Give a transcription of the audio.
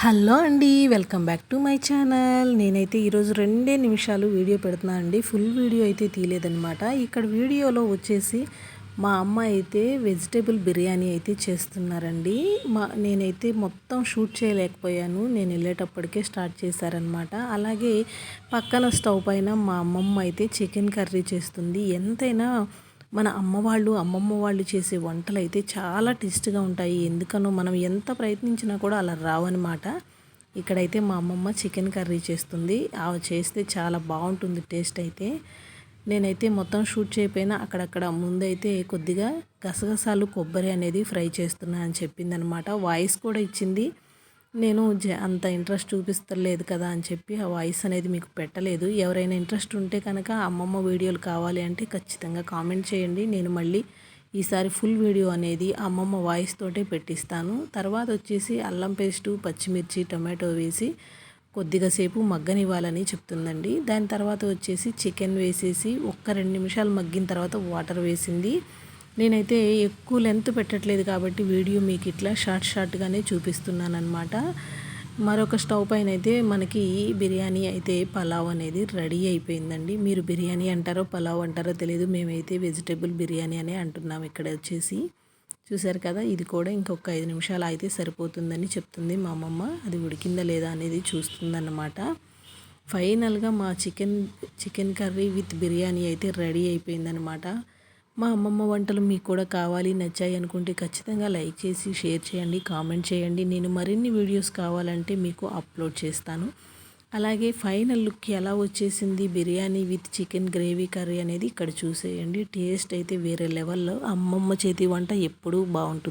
Hello అండి, welcome back to my channel. నేనైతే ఈరోజు 2 నిమిషాలు వీడియో పెడుతున్నాను అండి. ఫుల్ వీడియో అయితే తీయలేదనమాట. ఇక్కడ వీడియోలో వచ్చేసి మా అమ్మ అయితే వెజిటేబుల్ బిర్యానీ అయితే చేస్తున్నారండి. నేనైతే మొత్తం షూట్ చేయలేకపోయాను. నేను వెళ్ళేటప్పటికే స్టార్ట్ చేశారనమాట. అలాగే పక్కన స్టవ్ పైన మా అమ్మమ్మ అయితే చికెన్ కర్రీ చేస్తుంది. ఎంతైనా మన అమ్మమ్మ వాళ్ళు చేసే వంటలు అయితే చాలా టేస్ట్గా ఉంటాయి. ఎందుకనో మనం ఎంత ప్రయత్నించినా కూడా అలా రావన్నమాట. ఇక్కడైతే మా అమ్మమ్మ చికెన్ కర్రీ చేస్తుంది. అవి చేస్తే చాలా బాగుంటుంది టేస్ట్ అయితే. నేనైతే మొత్తం షూట్ చేయకపోయినా అక్కడక్కడ ముందైతే కొద్దిగా గసగసాలు కొబ్బరి అనేది ఫ్రై చేస్తున్నా అని చెప్పిందనమాట. వాయిస్ కూడా ఇచ్చింది. నేను అంత ఇంట్రెస్ట్ చూపిస్తలేదు కదా అని చెప్పి ఆ వాయిస్ అనేది మీకు పెట్టలేదు. ఎవరైనా ఇంట్రెస్ట్ ఉంటే కనుక అమ్మమ్మ వీడియోలు కావాలి అంటే ఖచ్చితంగా కామెంట్ చేయండి. నేను మళ్ళీ ఈసారి ఫుల్ వీడియో అనేది అమ్మమ్మ వాయిస్ తోటే పెట్టిస్తాను. తర్వాత వచ్చేసి అల్లం పేస్టు, పచ్చిమిర్చి, టొమాటో వేసి కొద్దిగా సేపు మగ్గనివ్వాలని చెప్తుందండి. దాని తర్వాత వచ్చేసి చికెన్ వేసేసి ఒక్క 2 నిమిషాలు మగ్గిన తర్వాత వాటర్ వేసింది. నేనైతే ఎక్కువ లెంత్ పెట్టట్లేదు కాబట్టి వీడియో మీకు ఇట్లా షార్ట్గానే చూపిస్తున్నాను అనమాట. మరొక స్టవ్ పైన అయితే మనకి బిర్యానీ అయితే పలావ్ అనేది రెడీ అయిపోయిందండి. మీరు బిర్యానీ అంటారో పలావ్ అంటారో తెలియదు, మేమైతే వెజిటేబుల్ బిర్యానీ అనే అంటున్నాం. ఇక్కడ వచ్చేసి చూసారు కదా, ఇది కూడా ఇంకొక 5 నిమిషాలు అయితే సరిపోతుందని చెప్తుంది మా అమ్మమ్మ. అది ఉడికిందా లేదా అనేది చూస్తుందన్నమాట. ఫైనల్గా మా చికెన్ కర్రీ విత్ బిర్యానీ అయితే రెడీ అయిపోయిందనమాట. మా అమ్మమ్మ వంటలు మీకు కూడా కావాలి, నచ్చాయి అనుకుంటే ఖచ్చితంగా లైక్ చేసి షేర్ చేయండి, కామెంట్ చేయండి. నేను మరిన్ని వీడియోస్ కావాలంటే మీకు అప్లోడ్ చేస్తాను. అలాగే ఫైనల్ లుక్ ఎలా వచ్చేసింది biryani with chicken gravy curry అనేది ఇక్కడ చూసేయండి. టేస్ట్ అయితే వేరే లెవెల్లో. అమ్మమ్మ చేతి వంట ఎప్పుడూ బాగుంటుంది.